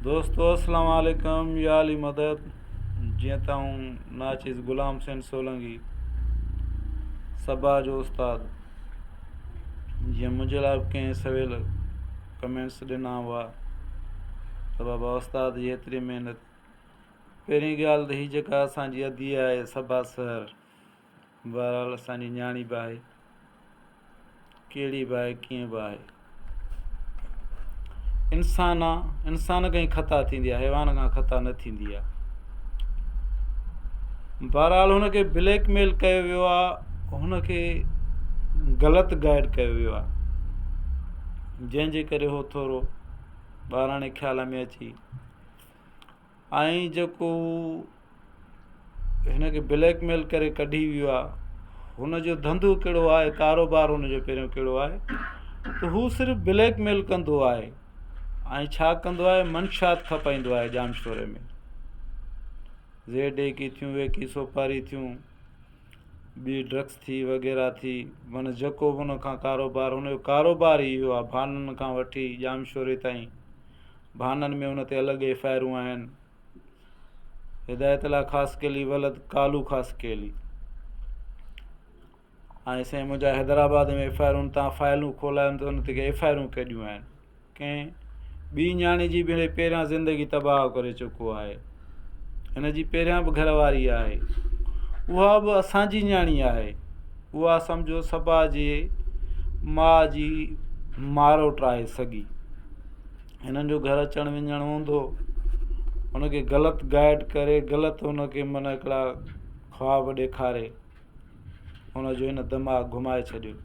दोस्तों अस्सलाम वालेकुम या अली मदद जीअं त नाचिस गुलाम हुसैन सोलंकी सबा जो उस्ताद जीअं मुंहिंजे लाइ कंहिं सवेल कमेंट्स ॾिना हुआ त बाबा उस्ताद जी एतिरी महिनत। पहिरीं ॻाल्हि त हीअ जेका असांजी अदी आहे सबा सर बहरहाल असांजी न्याणी बि आहे, कहिड़ी बि आहे कीअं बि आहे। इंसान आहे, इंसान खां ई ख़ता थींदी आहे, हैवान खां ख़ता न थींदी आहे। बहरहाल हुनखे ब्लैकमेल कयो वियो आहे, हुनखे ग़लति गाइड कयो वियो आहे, जंहिंजे करे उहो थोरो ॿाराणे ख़्याल में अची ऐं जेको हिनखे ब्लैकमेल करे कढी वियो आहे, हुनजो धंधो कहिड़ो आहे, कारोबार हुनजो पहिरियों कहिड़ो आहे त हू सिर्फ़ु ब्लैकमेल कंदो आहे ऐं छा कंदो आहे, मंशात खपाईंदो आहे जामशोरे में। ज़ेड की थियूं, वेकी सोपारी थियूं, ॿी ड्रग्स थी वग़ैरह थी, माना जेको बि हुन खां कारोबार, हुनजो कारोबार ई इहो आहे। भाननि खां वठी जामशोरे ताईं, भाननि में हुन ते अलॻि एफआईआरूं आहिनि। हिदायतुल्लाह ख़ासि केली, वलद कालू ख़ासि केली ऐं साईं मुंहिंजा हैदराबाद में एफआईआरूं तव्हां फाइलूं खोलाइनि त हुन ते एफआईआरूं कढियूं आहिनि। कंहिं ॿी न्याणी जी बि पहिरियां ज़िंदगी तबाह करे चुको आहे। हिन जी पहिरियां बि घरवारी आहे, उहा बि असांजी न्याणी आहे। उहा सम्झो सबा जे माउ जी मारोट आहे सॻी। हिननि जो घर अचणु वञणु हूंदो, हुनखे ग़लति गाइड करे, ग़लति हुनखे माना हिकिड़ा ख़्वाब ॾेखारे हुनजो हिन दिमाग़ु घुमाए छॾियो।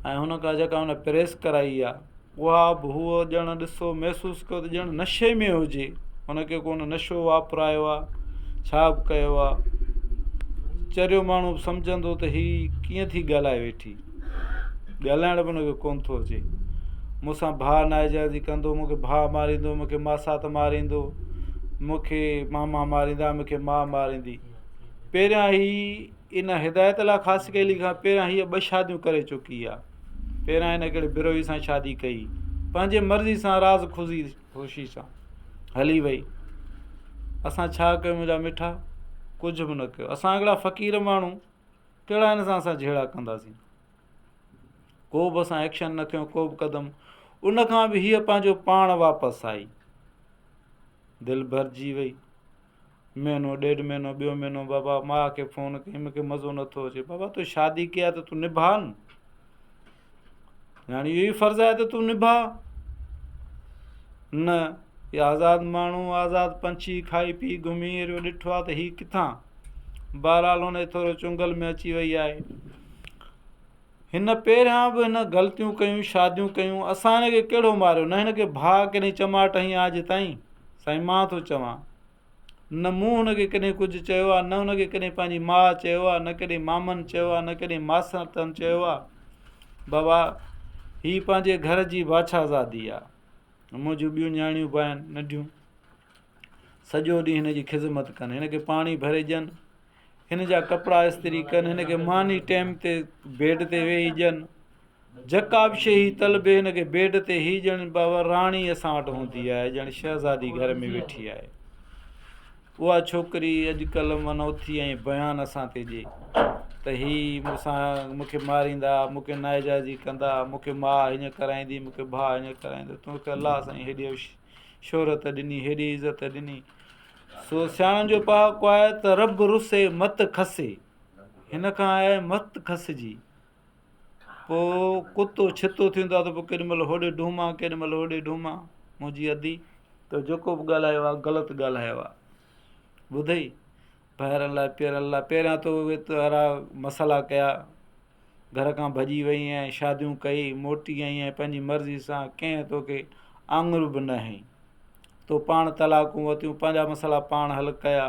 ऐं हुन खां जेका हुन प्रेस कराई आहे, उहा बि हूअ ॼण ॾिसो महसूसु कयो त ॼण नशे में हुजे। हुनखे कोन नशो वापरायो आहे, छा बि कयो आहे। चरियो माण्हू सम्झंदो त हीअ कीअं थी ॻाल्हाए वेठी, ॻाल्हाइण बि हुनखे कोन थो अचे। मूंसां भाउ नाइजाइज़ी कंदो, मूंखे भाउ मारींदो, मूंखे मासात मारींदो, मूंखे मामा मारींदा, मूंखे माउ मारींदी। पहिरियां ई इन हिदायतुल्लाह ख़ासि केली खां पहिरियां हीअ 2 शादियूं करे चुकी आहे। पहिरियां हिन हिकिड़े बिरोही सां शादी कई, पंहिंजे मर्ज़ी सां राज़ ख़ुशी सां हली वई। असां छा कयूं मुंहिंजा मिठा, कुझु बि न कयो। असां हिकिड़ा फ़क़ीर माण्हू कहिड़ा हिन सां असां जहिड़ा कंदासीं। को बि असां एक्शन न कयूं, को बि क़दम। उनखां बि हीअ पंहिंजो पाण वापसि आई, दिलि भरिजी वई। महीनो 1.5 महीनो, ॿियो महीनो, बाबा माउ खे फ़ोन कई, मूंखे मज़ो नथो अचे। बाबा तूं शादी कई आहे त तूं निभा न, यानी इहो ई फ़र्ज़ु आहे त तूं निभा न। इहा आज़ादु माण्हू, आज़ादु पंछी, खाई पी घुमी अहिड़ो ॾिठो आहे त हीअ किथां। बहरहाल हुन थोरो चुंगल में अची वई आहे। हिन पहिरियां बि हिन ग़लतियूं कयूं, शादियूं कयूं। असां हिनखे कहिड़ो मारियो न, हिनखे भाउ कॾहिं चमाट हईं अॼु ताईं। साईं मां थो चवां, न मूं हुनखे कॾहिं कुझु चयो आहे, न हुनखे कॾहिं पंहिंजी माउ चयो आहे, न कॾहिं मामनि चयो आहे, न कॾहिं मासतनि चयो आहे। बाबा हीअ पंहिंजे घर जी बादशाहज़ादी आहे। मुंहिंजूं ॿियूं न्याणियूं बि आहिनि नंढियूं, सॼो ॾींहुं हिन जी ख़िदमत कनि, हिनखे पाणी भरे ॾियनि, हिन जा कपिड़ा इस्त्री कनि, हिनखे मानी टाइम ते बेड ते वेही ॾियनि। जेका बि शइ तलबे हिनखे बेड ते ही ॼण बाबा राणी असां वटि हूंदी आहे, ॼण शहज़ादी घर में वेठी आहे। उहा छोकिरी अॼुकल्ह माना उथी ऐं बयानु असां ते ॾिए त हीअ मूंखे मारींदा, मूंखे नाइजाइज़ी कंदा, मूंखे माउ हीअं कराईंदी, मूंखे भाउ हीअं कराईंदो। तोखे अलाह साईं हेॾी शोहरत ॾिनी, हेॾी इज़त ॾिनी। सो सियाणनि जो पहाको आहे त रब रुसे मत खसे। हिन खां आहे मत खसिजी। पोइ कुतो छितो थींदो आहे त पोइ केॾीमहिल होॾे ढूमां, केॾीमहिल होॾे ढूमां। मुंहिंजी अदी त जेको बि ॻाल्हायो आहे ग़लति ॻाल्हायो आहे। ॿुधई ॿाहिरि लाइ पेर लाइ पहिरियां तो उहे वारा मसाला कया, घर खां भॼी वई ऐं शादियूं कई, मोटी आई ऐं पंहिंजी मर्ज़ी सां कंहिं तोखे आङुर बि न हईं। तो पाण तलाक़ूं वरितियूं, पंहिंजा मसाला पाण हल कया।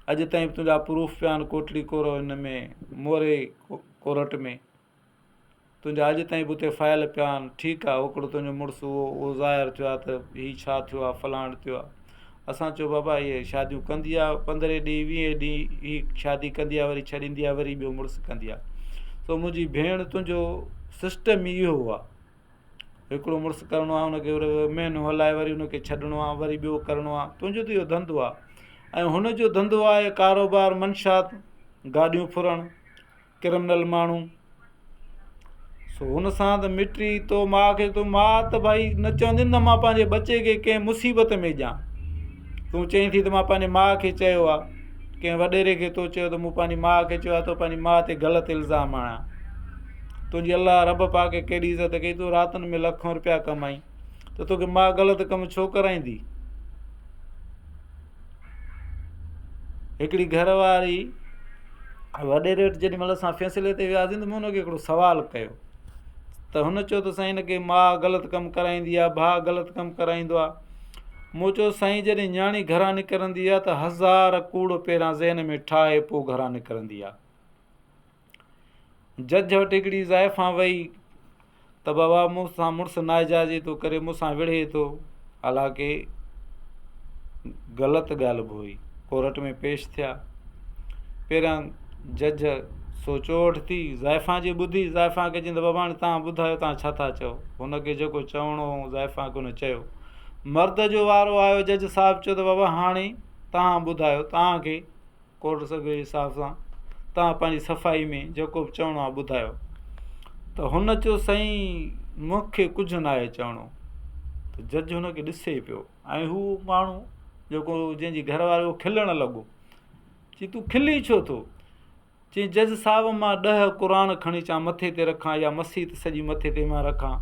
अॼु ताईं तुंहिंजा प्रूफ पिया आहिनि कोटली कोरो हिन में मोरे कोर्ट में, तुंहिंजा अॼु ताईं बि उते फाइल पिया आहिनि। ठीकु आहे, हिकिड़ो तुंहिंजो मुड़ुसु उहो ज़ाहिर थियो आहे त हीउ छा थियो आहे, फलाण थियो आहे। असां चयो बाबा इहे शादियूं कंदी आहे, 15 ॾींहं 20 ॾींहं हीअ शादी कंदी आहे, वरी छॾींदी आहे, वरी ॿियो मुड़ुसु कंदी आहे। सो मुंहिंजी भेण तुंहिंजो सिस्टम इहो आहे। हिकिड़ो मुड़ुसु करिणो आहे, हुनखे वरी महीनो हलाए वरी हुनखे छॾिणो आहे, वरी ॿियो करिणो आहे। तुंहिंजो त इहो धंधो आहे। ऐं हुनजो धंधो आहे कारोबार, मंशात, गाॾियूं फुरण, क्रिमिनल माण्हू। सो हुन सां त मिटी तो माउ खे, तूं माउ त भाई न चवंदी न मां पंहिंजे बचे खे कंहिं मुसीबत में ॾियां। तूं चईं थी त मां पंहिंजे माउ खे चयो आहे, कंहिं वॾेरे खे तो चयो त मूं पंहिंजी माउ खे चयो आहे, तो पंहिंजी माउ ते ग़लति इल्ज़ाम आणां। तुंहिंजी अलाह रब पाक केॾी इज़त कई, तूं रातिनि में लखों रुपया कमाई, त तोखे माउ ग़लति कमु छो कराईंदी? हिकिड़ी घरवारी वॾेरे वटि जेॾी महिल असां फ़ैसिले ते वियासीं त मूं हुनखे हिकिड़ो सुवालु कयो, त हुन चयो त साईं हिनखे माउ ग़लति कमु कराईंदी आहे, भाउ ग़लति कमु कराईंदो आहे। मूं चयो साईं जॾहिं न्याणी घरां निकिरंदी आहे त 1000 कूड़ पहिरां ज़हन में ठाहे पोइ घरां निकिरंदी आहे। जज वटि हिकिड़ी ज़ाइफ़ां वई त बाबा मूंसां मुड़ुसु नाइजाइज़ी थो करे, मूंसां विढ़े थो, हालांकि ग़लति ॻाल्हि बि हुई। कोर्ट में पेश थिया, पहिरियां जज सोचोठ थी, ज़ाइफ़ां जी ॿुधी, ज़ाइफ़ां खे चईं त बाबा हाणे तव्हां ॿुधायो तव्हां छा था चओ। हुनखे जेको चवणो हो ज़ाइफ़ां खे हुन चयो। मर्द जो वारो आयो, जज साहिबु चयो त बाबा हाणे तव्हां ॿुधायो, तव्हांखे कोर्ट जे हिसाब सां तव्हां पंहिंजी सफ़ाई में जेको बि चवणो आहे ॿुधायो। त हुन चयो साईं मूंखे कुझु न आहे चवणो। त जज हुनखे ॾिसे पियो, ऐं हू माण्हू जेको जंहिंजी घरवारी उहो खिलणु लॻो। चई तूं खिली छो थो? चई जज साहिब मां 10 क़ुर खणी अचां मथे ते रखां, या मसीत सॼी मथे ते मां रखां,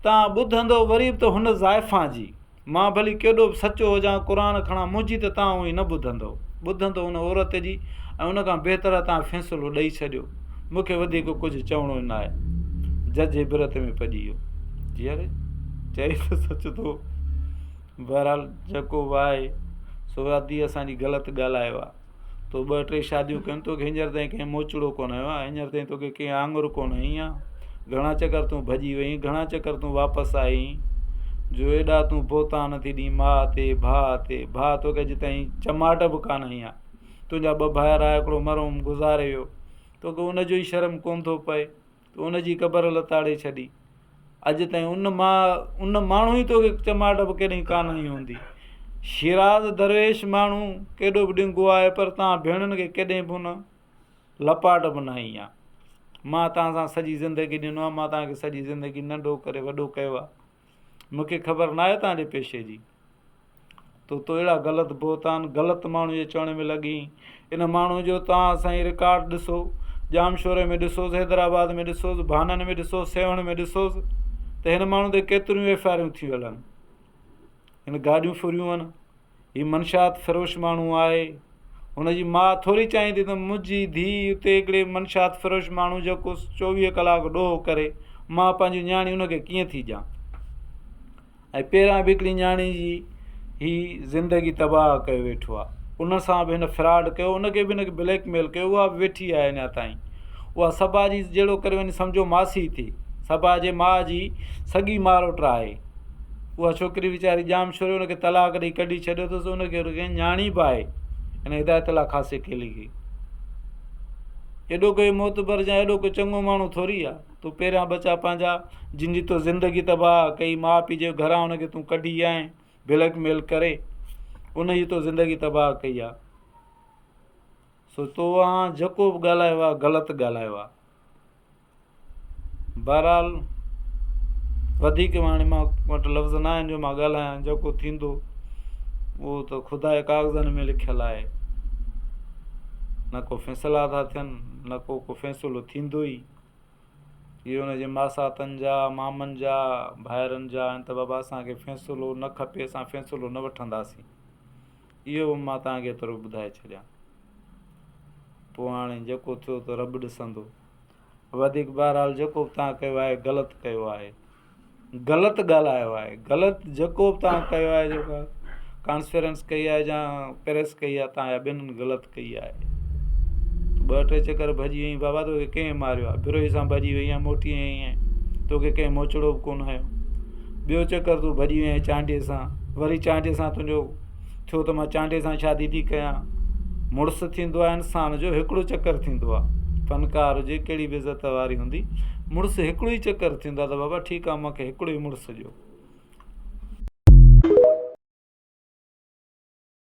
तव्हां ॿुधंदो वरी बि त हुन ज़ाइफ़ां जी। मां भली केॾो बि सचो हुजां, क़ुर खणां, मुंहिंजी त तव्हां उहो ई न ॿुधंदो हुन औरत जी, ऐं उनखां बहितर तव्हां फ़ैसिलो ॾेई छॾियो, मूंखे वधीक कुझु चवणो न आहे। जज इबरत में पइजी वियो, जी अरे चई त सच थो। बहरहाल जेको बि आहे सो अधी असांजी ग़लति ॻाल्हायो आहे। तो 2-3 शादियूं कयूं, तोखे हींअर ताईं कंहिं मोचड़ो कोन आयो आहे, हींअर ताईं तोखे कंहिं आङुर कोन हई आहे। घणा चकर तूं भॼी वई, घणा चकर तूं वापसि आई, जो एॾा तूं बोता नथी ॾी माउ ते, भाउ ते। भाउ तोखे अॼु ताईं चमाट बि कान हई आहे। तुंहिंजा 2 भाइरा, हिकिड़ो मरहूम गुज़ारे वियो, तोखे उनजो ई शर्म कोन थो पए, तूं उनजी क़बर लताड़े छॾी। अॼु ताईं उन माण्हू ई तोखे चमाट बि केॾी कान हई हूंदी। शिराज़ दरवेश माण्हू केॾो बि ॾिंगो आहे, पर तव्हां भेणुनि खे केॾे बि हुन लपाट बि न हई आहे। मां तव्हां सां सॼी ज़िंदगी ॾिनो आहे, मां तव्हांखे सॼी ज़िंदगी नंढो करे वॾो कयो आहे, मूंखे ख़बर न आहे तव्हांजे पेशे जी। तो अहिड़ा ग़लति बोतान ग़लति माण्हू जे चवण में लॻी। इन माण्हू जो तव्हां साईं रिकॉर्ड ॾिसो, जामशोरे में ॾिसोसि, हैदराबाद में ॾिसोसि, भाननि में ॾिसोसि, सेवण में ॾिसोसि, त हिन माण्हू ते केतिरियूं एफआईआरूं थी हलनि। हिन गाॾियूं फुरियूं आहिनि। हीउ मंशात फ़िरोश माण्हू आहे। हुनजी माउ थोरी चाहींदी त मुंहिंजी धीउ उते हिकिड़े मंशात फ़िरोश माण्हू जेको 24 कलाक ॾोह करे, मां पंहिंजी न्याणी उनखे कीअं थी ॾियां। ऐं पहिरां बि हिकिड़ी न्याणी जी ही ज़िंदगी तबाह कयो वेठो आहे। उन सां बि हिन फ्रॉड कयो, उनखे बि हिनखे ब्लैकमेल कयो, उहा बि वेठी आहे अञा ताईं। उहा सबा जी जहिड़ो करे वञी सम्झो मासी थी, सबा जे माउ जी सॻी मारोट आहे। उहा छोकिरी वीचारी जाम छोरो हुनखे तलाक ॾेई कढी छॾियो अथसि, हुनखे न्याणी बि आहे हिन हिदायत अला ख़ासे केली खे। एॾो कोई मोतबर या एॾो कोई चङो माण्हू थोरी आहे। तूं पहिरियां बचा पंहिंजा जिनजी तो ज़िंदगी तबाह कई, माउ पीउ जे घरां हुनखे तूं कढी आएं ब्लैकमेल करे, उनजी तो ज़िंदगी तबाह कई आहे। सो तो जेको बि ॻाल्हायो आहे ग़लति ॻाल्हायो आहे। बहरहाल वधीक हाणे मां वटि लफ़्ज़ न आहिनि जो मां ॻाल्हायां, जेको थींदो उहो त ख़ुदा जे काग़ज़नि में लिखियलु आहे। न को फ़ैसिला था थियनि, न को फ़ैसिलो थींदो ई। इहे हुनजे मासातनि जा, मामनि जा, भाइरनि जा आहिनि त बाबा असांखे फ़ैसिलो न खपे, असां फ़ैसिलो न वठंदासीं। इहो मां तव्हांखे एतिरो ॿुधाए छॾियां। पोइ हाणे जेको थियो त रब ॾिसंदो। वधीक बहरहाल जेको बि तव्हां कयो आहे ग़लति कयो आहे, ग़लति ॻाल्हायो आहे। ग़लति जेको बि तव्हां कयो आहे, जेका कॉन्फ्रेंस कई आहे या प्रेस कई आहे, तव्हां ॿिन्हिनि ग़लति कई आहे। 2-3 चकर भॼी वई, बाबा तोखे कंहिं मारियो आहे? बिरोही सां भॼी वई आहे, मोटी आई आहे, तोखे कंहिं मोचड़ो बि कोन हयो। ॿियो चकर तूं भॼी वई चांडीअ सां, वरी चांडीअ सां तुंहिंजो थियो त मां चांडीअ सां शादी थी कयां। मुड़ुसु थींदो आहे इंसान जो हिकिड़ो चकर थींदो आहे। फनकार हुजे, कहिड़ी बि इज़त वारी हूंदी, मुड़ुसु हिकिड़ो ई चकर थींदो आहे त बाबा ठीकु आहे मूंखे हिकिड़ो ई मुड़ुसु ॾियो।